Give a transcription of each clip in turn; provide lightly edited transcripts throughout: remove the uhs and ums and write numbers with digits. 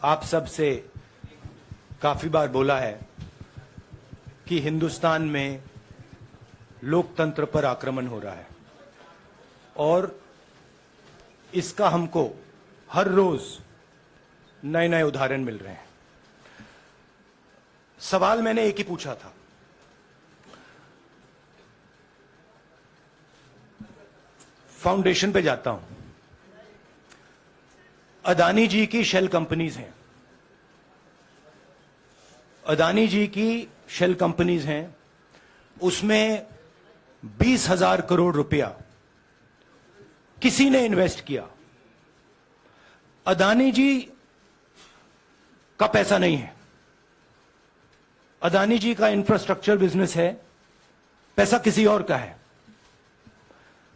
आप सब से काफी बार बोला है कि हिंदुस्तान में लोकतंत्र पर आक्रमण हो रहा है और इसका हमको हर रोज नए नए उदाहरण मिल रहे हैं। सवाल मैंने एक ही पूछा था, फाउंडेशन पे जाता हूं, अदानी जी की शेल कंपनीज हैं, अदानी जी की शेल कंपनीज हैं, उसमें 20,000 करोड़ रुपया किसी ने इन्वेस्ट किया। अदानी जी का पैसा नहीं है, अदानी जी का इंफ्रास्ट्रक्चर बिजनेस है, पैसा किसी और का है।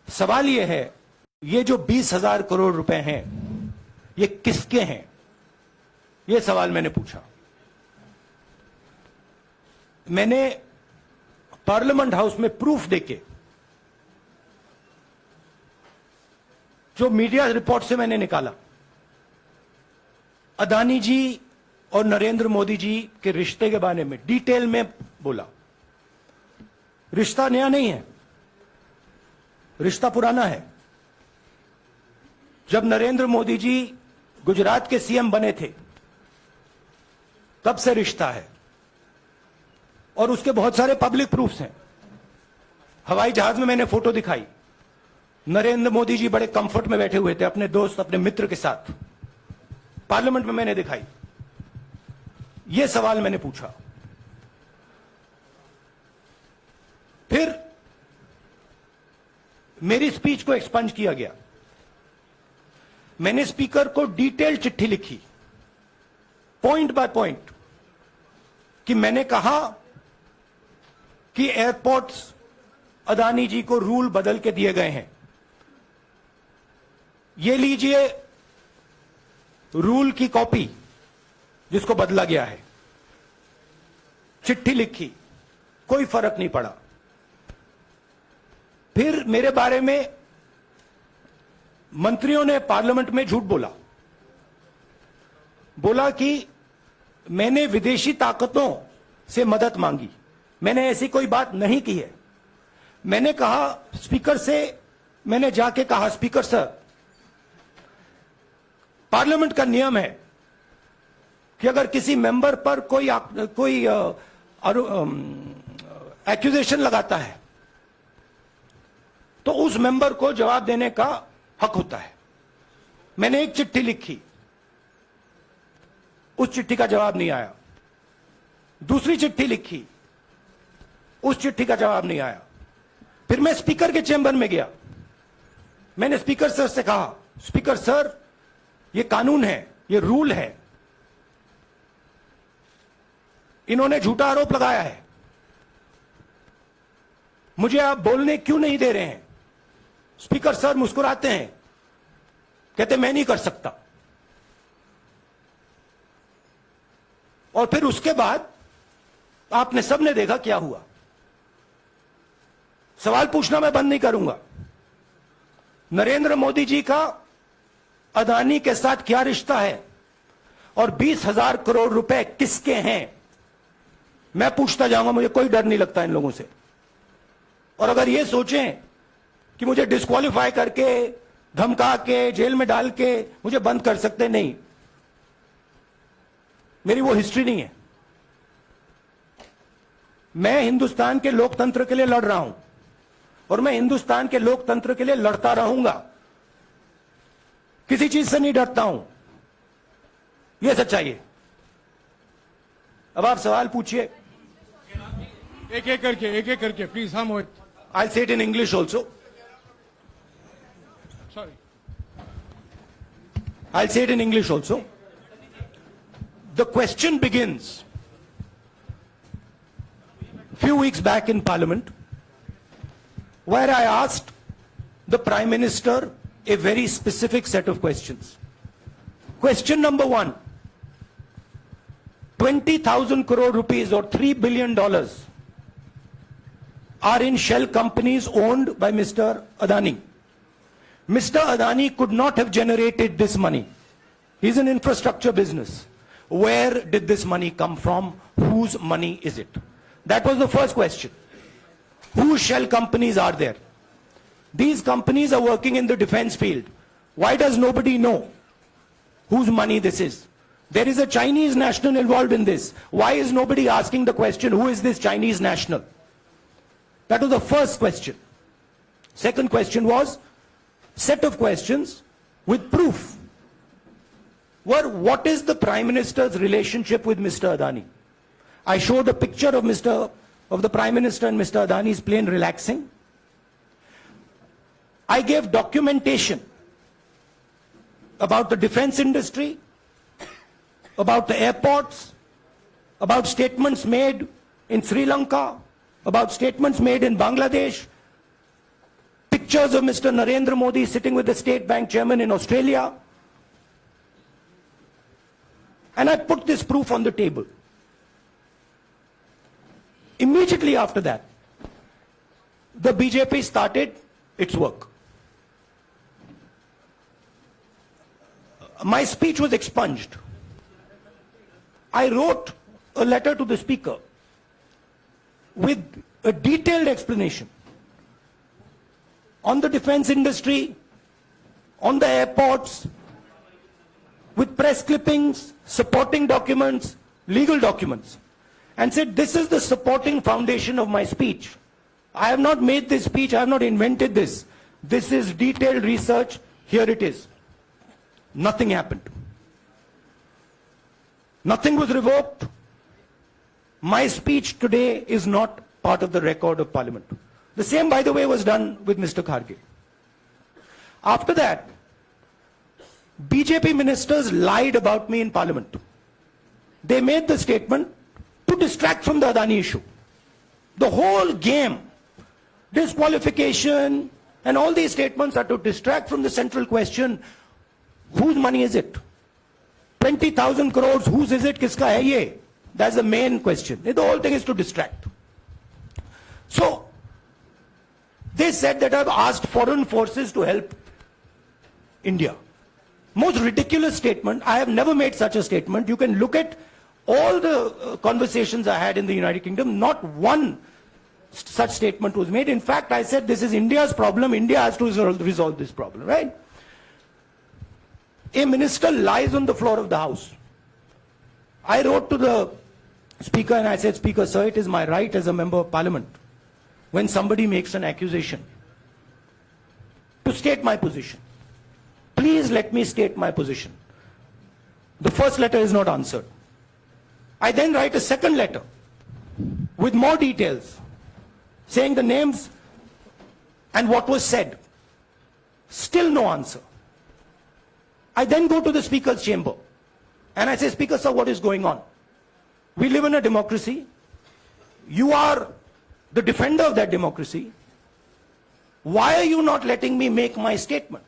सवाल यह है, ये जो 20,000 करोड़ रुपए हैं ये किसके हैं? यह सवाल मैंने पूछा। मैंने पार्लियामेंट हाउस में प्रूफ देके, जो मीडिया रिपोर्ट से मैंने निकाला, अदानी जी और नरेंद्र मोदी जी के रिश्ते के बारे में डिटेल में बोला। रिश्ता नया नहीं है, रिश्ता पुराना है। जब नरेंद्र मोदी जी गुजरात के सीएम बने थे तब से रिश्ता है और उसके बहुत सारे पब्लिक प्रूफ्स हैं। हवाई जहाज में मैंने फोटो दिखाई, नरेंद्र मोदी जी बड़े कंफर्ट में बैठे हुए थे अपने दोस्त, अपने मित्र के साथ। पार्लियामेंट में मैंने दिखाई। यह सवाल मैंने पूछा। फिर मेरी स्पीच को एक्सपंज किया गया। मैंने स्पीकर को डिटेल चिट्ठी लिखी, पॉइंट बाय पॉइंट, कि मैंने कहा कि एयरपोर्ट्स अदानी जी को रूल बदल के दिए गए हैं। ये लीजिए रूल की कॉपी जिसको बदला गया है। चिट्ठी लिखी, कोई फर्क नहीं पड़ा। फिर मेरे बारे में मंत्रियों ने पार्लियामेंट में झूठ बोला कि मैंने विदेशी ताकतों से मदद मांगी। मैंने ऐसी कोई बात नहीं की है। मैंने कहा स्पीकर से, मैंने जाके कहा, स्पीकर सर, पार्लियामेंट का नियम है कि अगर किसी मेंबर पर कोई एक्यूजेशन लगाता है तो उस मेंबर को जवाब देने का हक होता है। मैंने एक चिट्ठी लिखी, उस चिट्ठी का जवाब नहीं आया। दूसरी चिट्ठी लिखी, उस चिट्ठी का जवाब नहीं आया। फिर मैं स्पीकर के चेंबर में गया। मैंने स्पीकर सर से कहा, स्पीकर सर, यह कानून है, यह रूल है, इन्होंने झूठा आरोप लगाया है, मुझे आप बोलने क्यों नहीं दे रहे हैं? स्पीकर सर मुस्कुराते हैं, कहते मैं नहीं कर सकता। और फिर उसके बाद आपने सबने देखा क्या हुआ। सवाल पूछना मैं बंद नहीं करूंगा। नरेंद्र मोदी जी का अदानी के साथ क्या रिश्ता है और 20,000 करोड़ रुपए किसके हैं, मैं पूछता जाऊंगा। मुझे कोई डर नहीं लगता इन लोगों से। और अगर ये सोचें कि मुझे डिस्क्वालीफाई करके, धमका के, जेल में डाल के मुझे बंद कर सकते, नहीं, मेरी वो हिस्ट्री नहीं है। मैं हिंदुस्तान के लोकतंत्र के लिए लड़ रहा हूं और मैं हिंदुस्तान के लोकतंत्र के लिए लड़ता रहूंगा। किसी चीज से नहीं डरता हूं, यह सच्चाई है। अब आप सवाल पूछिए। एक एक करके प्लीज। हम I'll say it in English also. Sorry. I'll say it in English also. The question begins a few weeks back in Parliament, where I asked the Prime Minister a very specific set of questions. Question number 1, 20,000 crore rupees or $3 billion are in shell companies owned by Mr. Adani. Mr. Adani could not have generated this money. He's an infrastructure business. Where did this money come from? Whose money is it? That was the first question. Whose shell companies are there? These companies are working in the defense field. Why does nobody know whose money this is? There is a Chinese national involved in this. Why is nobody asking the question, who is this Chinese national? That was the first question. Second question was, set of questions with proof. What is the Prime Minister's relationship with Mr. Adani? I showed a picture of the Prime Minister and Mr. Adani's plane relaxing. I gave documentation about the defense industry, about the airports, about statements made in Sri Lanka, about statements made in Bangladesh, pictures of Mr. Narendra Modi sitting with the State Bank chairman in Australia. And I put this proof on the table. Immediately after that, the BJP started its work. My speech was expunged. I wrote a letter to the Speaker with a detailed explanation on the defense industry, on the airports, with press clippings, supporting documents, legal documents, and said, this is the supporting foundation of my speech. I have not made this speech, I have not invented this. This is detailed research, here it is. Nothing happened. Nothing was revoked. My speech today is not part of the record of Parliament. The same, by the way, was done with Mr. Kharge. After that, BJP ministers lied about me in Parliament. They made the statement to distract from the Adani issue. The whole game, disqualification, and all these statements are to distract from the central question, whose money is it? 20,000 crores, whose is it? Kiska hai ye? That's the main question. The whole thing is to distract. So, they said that I've asked foreign forces to help India. Most ridiculous statement. I have never made such a statement. You can look at all the conversations I had in the United Kingdom. Not one such statement was made. In fact, I said this is India's problem. India has to resolve this problem, right? A minister lies on the floor of the House. I wrote to the Speaker and I said, Speaker, sir, it is my right as a member of Parliament, when somebody makes an accusation, to state my position. Please let me state my position. The first letter is not answered. I then write a second letter with more details, saying the names and what was said. Still no answer. I then go to the Speaker's chamber and I say, Speaker, sir, what is going on? We live in a democracy. You are the defender of that democracy. Why are you not letting me make my statement?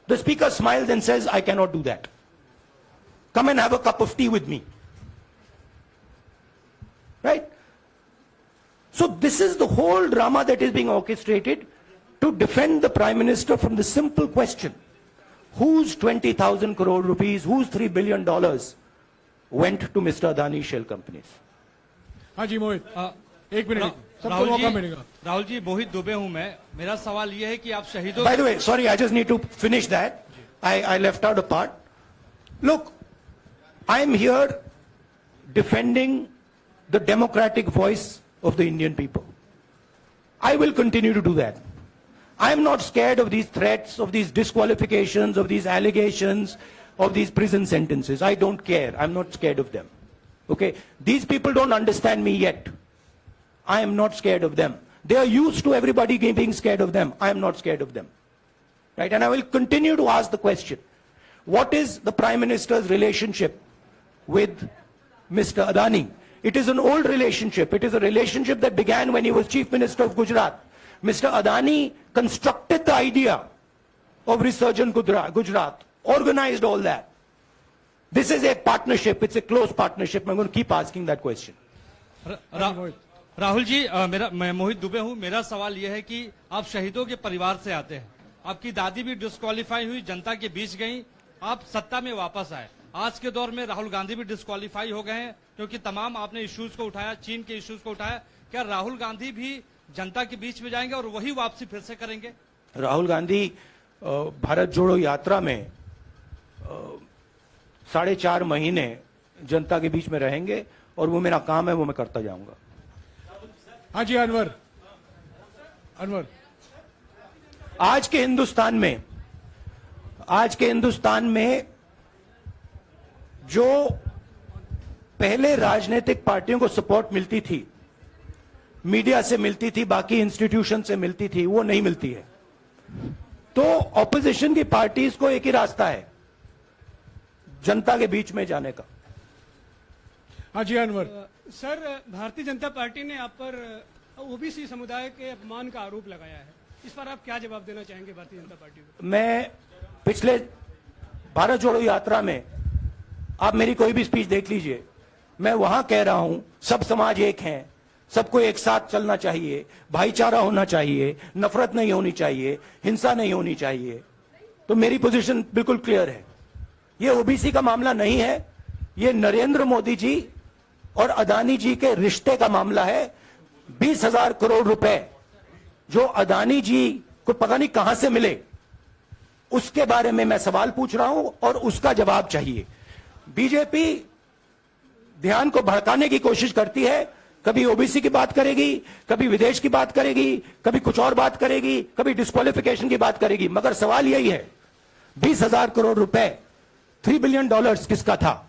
The Speaker smiles and says, I cannot do that. Come and have a cup of tea with me. Right? So this is the whole drama that is being orchestrated to defend the Prime Minister from the simple question, whose 20,000 crore rupees, whose $3 billion went to Mr. Adani shell companies? हाँ जी मोहित, एक minute सबको राहुल मौका जी, मिलेगा. राहुल जी, मोहित दुबे हूं मैं. मेरा सवाल ये है कि आप शहीदों. By the way, sorry, I just need to finish that. I left out a part. Look, I'm here defending the democratic voice of the Indian people. I will continue to do that. I'm not scared of these threats, of these disqualifications, of these allegations, of these prison sentences. I don't care. I'm not scared of them. Okay? These people don't understand me yet. I am not scared of them. They are used to everybody being scared of them. I am not scared of them. Right? And I will continue to ask the question, what is the Prime Minister's relationship with Mr. Adani? It is an old relationship. It is a relationship that began when he was Chief Minister of Gujarat. Mr. Adani constructed the idea of Resurgent Gujarat, organized all that. This is a partnership. It's a close partnership. I'm going to keep asking that question. Rahul ji, मैं मोहित दुबे हूं. मेरा सवाल यह है कि आप शहीदों के परिवार से आते हैं. आपकी दादी भी डिस्क्वालीफाई हुई, जनता के बीच गई, आप सत्ता में वापस आए. आज के दौर में राहुल गांधी भी डिस्क्वालीफाई हो गए हैं, क्योंकि तमाम आपने इश्यूज को उठाया, चीन के इश्यूज को उठाया। क्या राहुल गांधी भी जनता के बीच में जाएंगे और वही वापसी फिर से करेंगे? राहुल गांधी भारत जोड़ो यात्रा में 4.5 महीने जनता के बीच में रहेंगे और वो मेरा काम है, वो मैं करता जाऊंगा। हाँ जी अनवर, अनवर आज के हिंदुस्तान में जो पहले राजनीतिक पार्टियों को सपोर्ट मिलती थी, मीडिया से मिलती थी, बाकी इंस्टीट्यूशन से मिलती थी, वो नहीं मिलती है। तो ऑपोजिशन की पार्टीज को एक ही रास्ता है, जनता के बीच में जाने का। हाँ जी अनवर। सर, भारतीय जनता पार्टी ने आप पर ओबीसी समुदाय के अपमान का आरोप लगाया है, इस पर आप क्या जवाब देना चाहेंगे भारतीय जनता पार्टी को? मैं पिछले भारत जोड़ो यात्रा में, आप मेरी कोई भी स्पीच देख लीजिए, मैं वहां कह रहा हूं सब समाज एक हैं, सबको एक साथ चलना चाहिए, भाईचारा होना चाहिए, नफरत नहीं होनी चाहिए, हिंसा नहीं होनी चाहिए। तो मेरी पोजीशन बिल्कुल क्लियर है। ये ओबीसी का मामला नहीं है, ये नरेंद्र मोदी जी और अदानी जी के रिश्ते का मामला है। 20,000 करोड़ रुपए जो अदानी जी को पता नहीं कहां से मिले, उसके बारे में मैं सवाल पूछ रहा हूं और उसका जवाब चाहिए। बीजेपी ध्यान को भड़काने की कोशिश करती है, कभी ओबीसी की बात करेगी, कभी विदेश की बात करेगी, कभी कुछ और बात करेगी, कभी डिस्क्वालिफिकेशन की बात करेगी, मगर सवाल यही है 20,000 करोड़ रुपए, $3 बिलियन किसका था?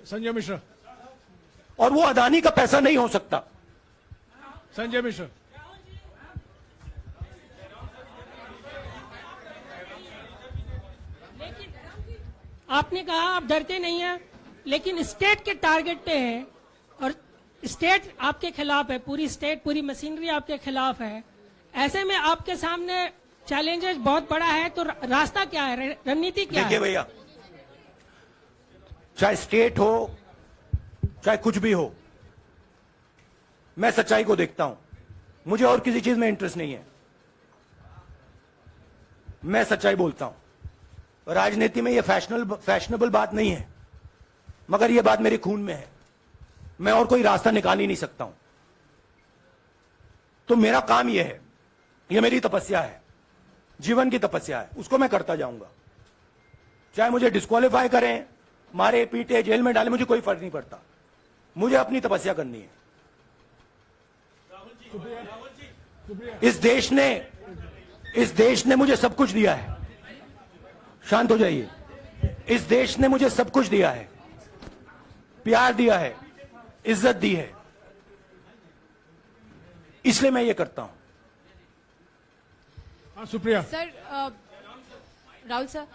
संजय मिश्रा। और वो अदानी का पैसा नहीं हो सकता। संजय मिश्रा। आपने कहा आप डरते नहीं हैं, लेकिन स्टेट के टारगेट पे हैं और स्टेट आपके खिलाफ है, पूरी स्टेट, पूरी मशीनरी आपके खिलाफ है। ऐसे में आपके सामने चैलेंजेस बहुत बड़ा है, तो रास्ता क्या है, रणनीति क्या है? देखिए भैया, चाहे स्टेट हो, चाहे कुछ भी हो, मैं सच्चाई को देखता हूं। मुझे और किसी चीज में इंटरेस्ट नहीं है, मैं सच्चाई बोलता हूं। राजनीति में यह फैशनेबल बात नहीं है, मगर यह बात मेरे खून में है। मैं और कोई रास्ता निकाल ही नहीं सकता हूं। तो मेरा काम यह है, यह मेरी तपस्या है, जीवन की तपस्या है, उसको मैं करता जाऊंगा। चाहे मुझे डिस्क्वालीफाई करें, मारे पीटे, जेल में डाले, मुझे कोई फर्क नहीं पड़ता। मुझे अपनी तपस्या करनी है। इस देश ने मुझे सब कुछ दिया है। शांत हो जाइए। इस देश ने मुझे सब कुछ दिया है, प्यार दिया है, इज्जत दी है, इसलिए मैं ये करता हूं। हाँ Supriya. Sir, Rahul sir,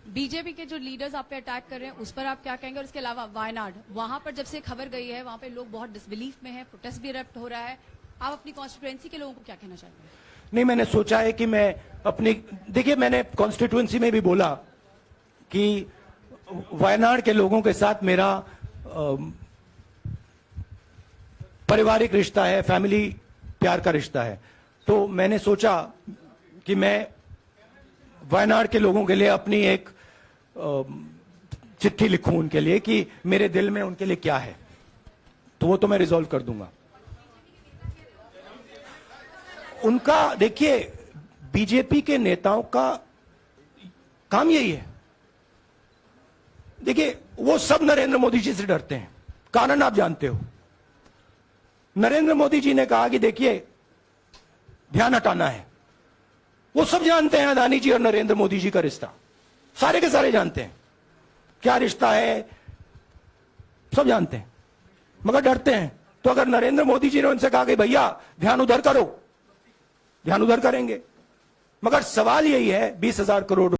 BJP के जो लीडर्स आप पे अटैक कर रहे हैं उस पर आप क्या कहेंगे? और इसके अलावा वायनाड, वहां पर जब से खबर गई है, वहां पे लोग बहुत डिसबिलीफ में हैं, प्रोटेस्ट भी इरप्ट हो रहा है, आप अपनी कॉन्स्टिट्यूएंसी के लोगों को क्या कहना चाहते हैं? नहीं, मैंने सोचा है कि मैं अपनी, देखिए मैंने कॉन्स्टिट्यूएंसी में भी बोला कि वायनाड के लोगों के साथ मेरा पारिवारिक रिश्ता है, फैमिली प्यार का रिश्ता है। तो मैंने सोचा कि मैं वायनाड के लोगों के लिए अपनी एक चिट्ठी लिखूं उनके लिए कि मेरे दिल में उनके लिए क्या है, तो वो तो मैं रिजॉल्व कर दूंगा। उनका, देखिए, बीजेपी के नेताओं का काम यही है। देखिए, वो सब नरेंद्र मोदी जी से डरते हैं, कारण आप जानते हो। नरेंद्र मोदी जी ने कहा कि देखिए ध्यान हटाना है। वो सब जानते हैं अदानी जी और नरेंद्र मोदी जी का रिश्ता, सारे के सारे जानते हैं क्या रिश्ता है, सब जानते हैं, मगर डरते हैं। तो अगर नरेंद्र मोदी जी ने उनसे कहा कि भैया ध्यान उधर करो, ध्यान उधर करेंगे। मगर सवाल यही है, 20,000 करोड़